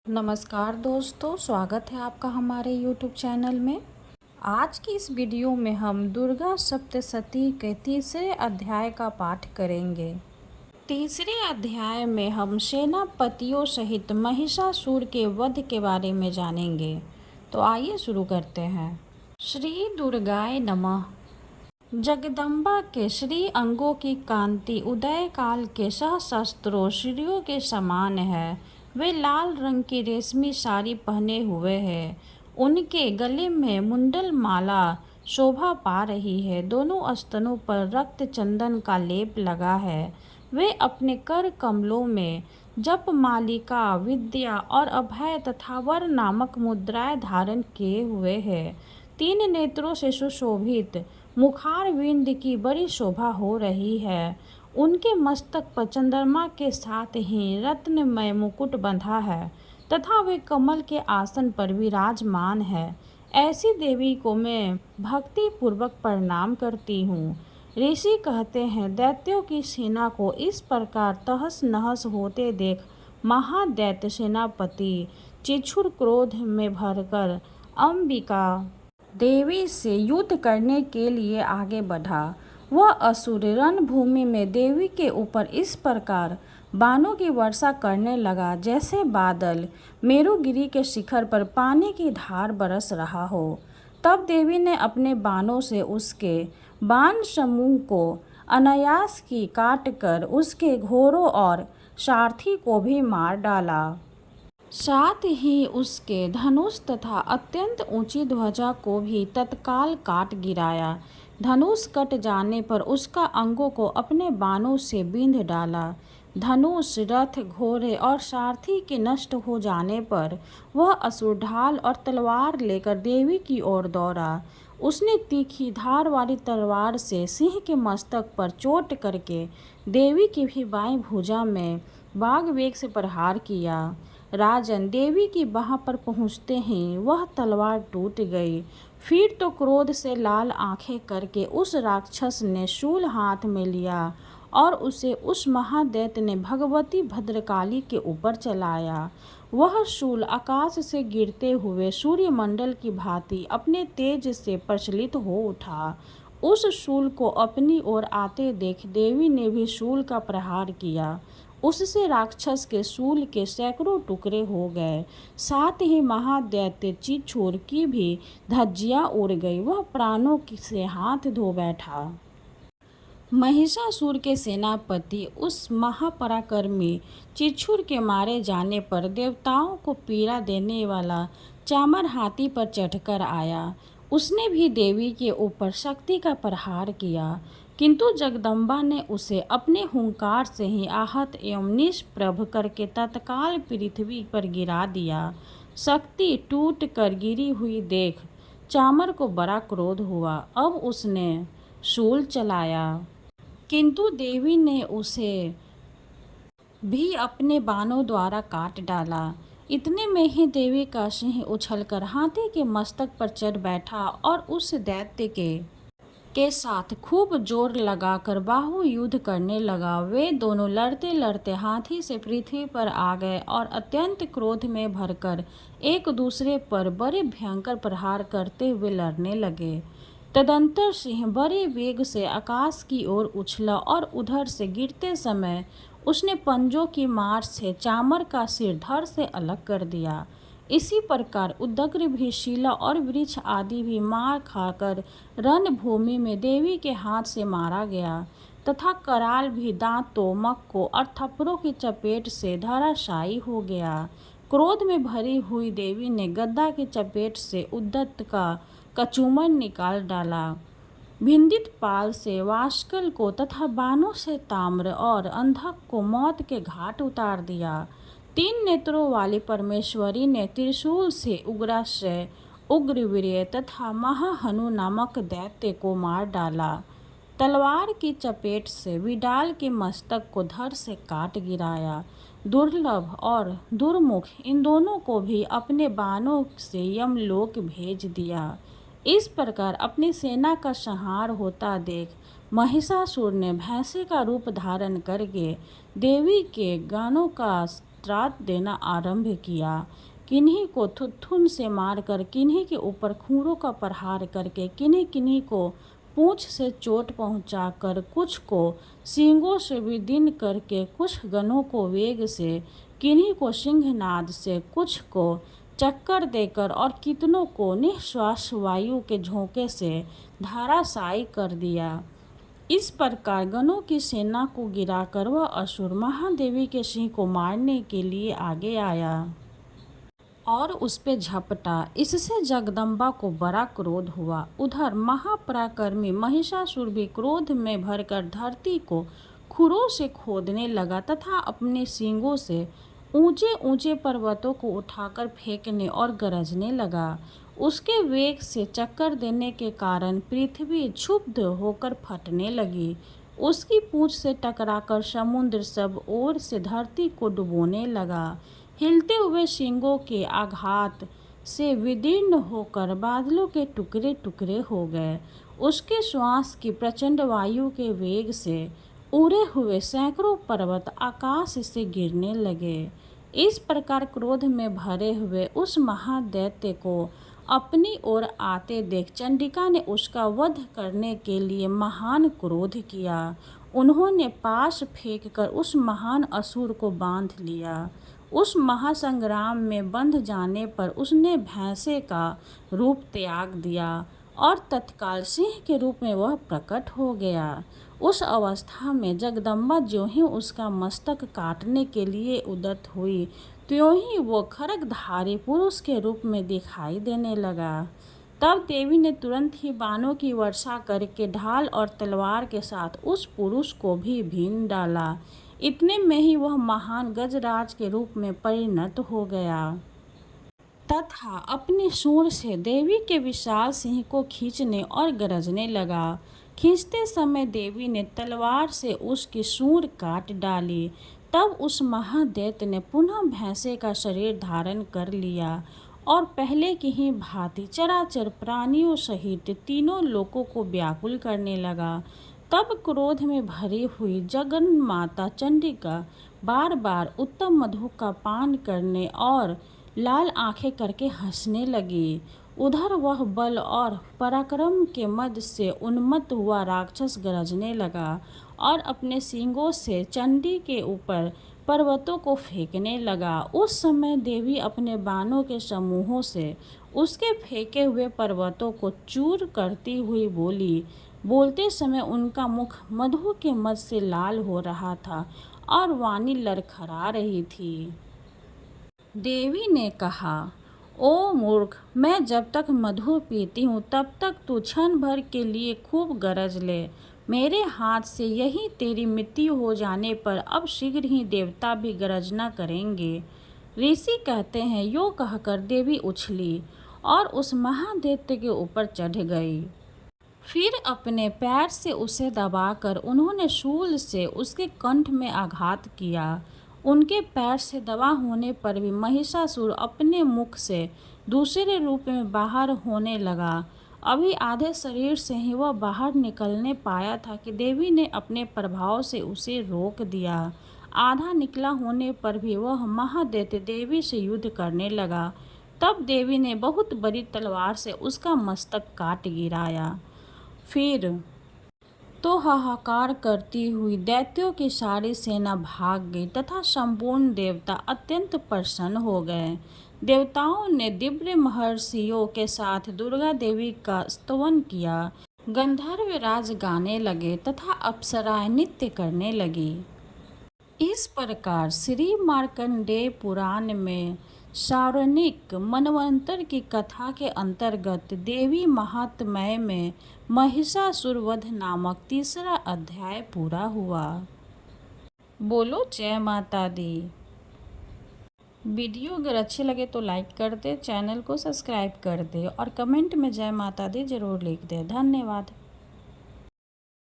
नमस्कार दोस्तों, स्वागत है आपका हमारे YouTube चैनल में। आज की इस वीडियो में हम दुर्गा सप्तशती के तीसरे अध्याय का पाठ करेंगे। तीसरे अध्याय में हम सेनापतियों सहित महिषासुर के वध के बारे में जानेंगे। तो आइए शुरू करते हैं। श्री दुर्गाय नमः। जगदम्बा के श्री अंगों की कांति उदय काल के सहस्त्रों सूर्यों के समान है। वे लाल रंग की रेशमी साड़ी पहने हुए हैं। उनके गले में मुंडल माला शोभा पा रही है। दोनों स्तनों पर रक्त चंदन का लेप लगा है। वे अपने कर कमलों में जप मालिका, विद्या और अभय तथा वर नामक मुद्राएं धारण किए हुए हैं। 3 नेत्रों से सुशोभित मुखारविंद की बड़ी शोभा हो रही है। उनके मस्तक पर चंद्रमा के साथ ही रत्नमय मुकुट बंधा है तथा वे कमल के आसन पर विराजमान है। ऐसी देवी को मैं भक्ति पूर्वक प्रणाम करती हूँ। ऋषि कहते हैं, दैत्यों की सेना को इस प्रकार तहस नहस होते देख महादैत्य सेनापति चिक्षुर क्रोध में भरकर अंबिका देवी से युद्ध करने के लिए आगे बढ़ा। वह असुर रणभूमि में देवी के ऊपर इस प्रकार बाणों की वर्षा करने लगा जैसे बादल मेरुगिरी के शिखर पर पानी की धार बरस रहा हो। तब देवी ने अपने बाणों से उसके बाण समूह को अनायास ही काट कर उसके घोड़ों और सारथी को भी मार डाला। साथ ही उसके धनुष तथा अत्यंत ऊंची ध्वजा को भी तत्काल काट गिराया। धनुष कट जाने पर उसका अंगों को अपने बाणों से बींध डाला। धनुष, रथ, घोड़े और सारथी के नष्ट हो जाने पर वह असुर ढाल और तलवार लेकर देवी की ओर दौड़ा। उसने तीखी धार वाली तलवार से सिंह के मस्तक पर चोट करके देवी की भी बाईं भुजा में वाग्वेग से प्रहार किया। राजन, देवी की बाह पर पहुँचते ही वह तलवार टूट गई। फिर तो क्रोध से लाल आंखें करके उस राक्षस ने शूल हाथ में लिया और उसे उस महादैत्य ने भगवती भद्रकाली के ऊपर चलाया। वह शूल आकाश से गिरते हुए सूर्यमंडल की भांति अपने तेज से प्रचलित हो उठा। उस शूल को अपनी ओर आते देख देवी ने भी शूल का प्रहार किया। उससे राक्षस के शूल के सैकड़ों टुकड़े हो गए। साथ ही महादैत्य चिक्षुर की भी धज्जियां उड़ गई। वह प्राणों से हाथ धो बैठा। महिषासुर के सेनापति उस महापराक्रमी चिक्षुर के मारे जाने पर देवताओं को पीड़ा देने वाला चामर हाथी पर चढ़कर आया। उसने भी देवी के ऊपर शक्ति का प्रहार किया, किंतु जगदम्बा ने उसे अपने हुंकार से ही आहत एवं निष्प्रभ करके तत्काल पृथ्वी पर गिरा दिया। शक्ति टूट कर गिरी हुई देख चामर को बड़ा क्रोध हुआ। अब उसने शूल चलाया, किंतु देवी ने उसे भी अपने बाणों द्वारा काट डाला। इतने में ही देवी का सिंह उछलकर हाथी के मस्तक पर चढ़ बैठा और उस दैत्य के साथ खूब जोर लगाकर बाहु युद्ध करने लगा। वे दोनों लड़ते लड़ते हाथी से पृथ्वी पर आ गए और अत्यंत क्रोध में भरकर एक दूसरे पर बड़े भयंकर प्रहार करते हुए लड़ने लगे। तदंतर सिंह बड़े वेग से आकाश की ओर उछला और उधर से गिरते समय उसने पंजों की मार से चामर का सिर धड़ से अलग कर दिया। इसी प्रकार उदग्र भी, शीला और वृक्ष आदि भी मार खाकर रणभूमि में देवी के हाथ से मारा गया तथा कराल भी दांतों, मक्कों और थप्पड़ों की चपेट से धराशायी हो गया। क्रोध में भरी हुई देवी ने गदा की चपेट से उद्दत का कचूमर निकाल डाला। भिंदित पाल से वाष्कल को तथा बाणों से ताम्र और अंधक को मौत के घाट उतार दिया। 3 नेत्रों वाली परमेश्वरी ने त्रिशूल से उग्राश्रय, उग्रवीर्य तथा महाहनु नामक दैत्य को मार डाला। तलवार की चपेट से विडाल के मस्तक को धड़ से काट गिराया। दुर्लभ और दुर्मुख इन दोनों को भी अपने बाणों से यमलोक भेज दिया। इस प्रकार अपनी सेना का संहार होता देख महिषासुर ने भैंसे का रूप धारण करके देवी के गानों का श्राद्ध देना आरंभ किया। किन्हीं को थुथुन से मारकर, किन्हीं के ऊपर खूरों का प्रहार करके, किन्हीं किन्हीं को पूंछ से चोट पहुंचाकर, कुछ को सींगों से विदीर्ण करके, कुछ गनों को वेग से, किन्हीं को सिंहनाद से, कुछ को चक्कर देकर और कितनों को निःश्वास वायु के झोंके से धराशायी कर दिया। इस प्रकार गणों की सेना को गिराकर वह असुर महादेवी के सिंह को मारने के लिए आगे आया और उस पे झपटा। इससे जगदम्बा को बड़ा क्रोध हुआ। उधर महापराक्रमी महिषासुर भी क्रोध में भरकर धरती को खुरों से खोदने लगा तथा अपने सींगों से ऊंचे ऊंचे पर्वतों को उठाकर फेंकने और गरजने लगा। उसके वेग से चक्कर देने के कारण पृथ्वी क्षुब्ध होकर फटने लगी। उसकी पूंछ से टकराकर समुद्र सब ओर से धरती को डुबोने लगा। हिलते हुए सींगों के आघात से विदीर्ण होकर बादलों के टुकड़े टुकड़े हो गए। उसके श्वास की प्रचंड वायु के वेग से उड़े हुए सैकड़ों पर्वत आकाश से गिरने लगे। इस प्रकार क्रोध में भरे हुए उस महादैत्य को अपनी ओर आते देख चंडिका ने उसका वध करने के लिए महान क्रोध किया। उन्होंने पाश फेंककर उस महान असुर को बांध लिया। उस महासंग्राम में बंध जाने पर उसने भैंसे का रूप त्याग दिया और तत्काल सिंह के रूप में वह प्रकट हो गया। उस अवस्था में जगदम्बा ज्यों ही उसका मस्तक काटने के लिए उद्यत हुई, त्यों ही वो खड्गधारी पुरुष के रूप में दिखाई देने लगा। तब देवी ने तुरंत ही बाणों की वर्षा करके ढाल और तलवार के साथ उस पुरुष को भी भीन डाला। इतने में ही वह महान गजराज के रूप में परिणत हो गया तथा अपने सूंड से देवी के विशाल सिंह को खींचने और गरजने लगा। खींचते समय देवी ने तलवार से उसकी सूंड काट डाली। तब उस महादैत्य ने पुनः भैंसे का शरीर धारण कर लिया और पहले की ही भांति चराचर प्राणियों सहित तीनों लोकों को व्याकुल करने लगा। तब क्रोध में भरी हुई जगन्माता चंडिका बार बार उत्तम मधु का पान करने और लाल आंखें करके हंसने लगी। उधर वह बल और पराक्रम के मद से उन्मत्त हुआ राक्षस गरजने लगा और अपने सींगों से चंडी के ऊपर पर्वतों को फेंकने लगा। उस समय देवी अपने बाणों के समूहों से उसके फेंके हुए पर्वतों को चूर करती हुई बोली। बोलते समय उनका मुख मधु के मद से लाल हो रहा था और वाणी लड़खड़ा रही थी। देवी ने कहा, ओ मूर्ख, मैं जब तक मधु पीती हूँ तब तक तू क्षण भर के लिए खूब गरज ले। मेरे हाथ से यही तेरी मृत्यु हो जाने पर अब शीघ्र ही देवता भी गरजना करेंगे। ऋषि कहते हैं, यो कहकर देवी उछली और उस महादैत्य के ऊपर चढ़ गई। फिर अपने पैर से उसे दबाकर उन्होंने शूल से उसके कंठ में आघात किया। उनके पैर से दबा होने पर भी महिषासुर अपने मुख से दूसरे रूप में बाहर होने लगा। अभी आधे शरीर से ही वह बाहर निकलने पाया था कि देवी ने अपने प्रभाव से उसे रोक दिया। आधा निकला होने पर भी वह महादैत्य देवी से युद्ध करने लगा। तब देवी ने बहुत बड़ी तलवार से उसका मस्तक काट गिराया। फिर तो हाहाकार करती हुई दैत्यों की सारी सेना भाग गई तथा संपूर्ण देवता अत्यंत प्रसन्न हो गए। देवताओं ने दिव्य महर्षियों के साथ दुर्गा देवी का स्तवन किया। गंधर्व राज गाने लगे तथा अप्सराएं नृत्य करने लगी। इस प्रकार श्री मार्कंडेय पुराण में सारनिक मनवंतर की कथा के अंतर्गत देवी महात्म्य में महिषासुर वध नामक तीसरा अध्याय पूरा हुआ। बोलो जय माता दी। वीडियो अगर अच्छे लगे तो लाइक कर दे, चैनल को सब्सक्राइब कर दे और कमेंट में जय माता दी जरूर लिख दे। धन्यवाद।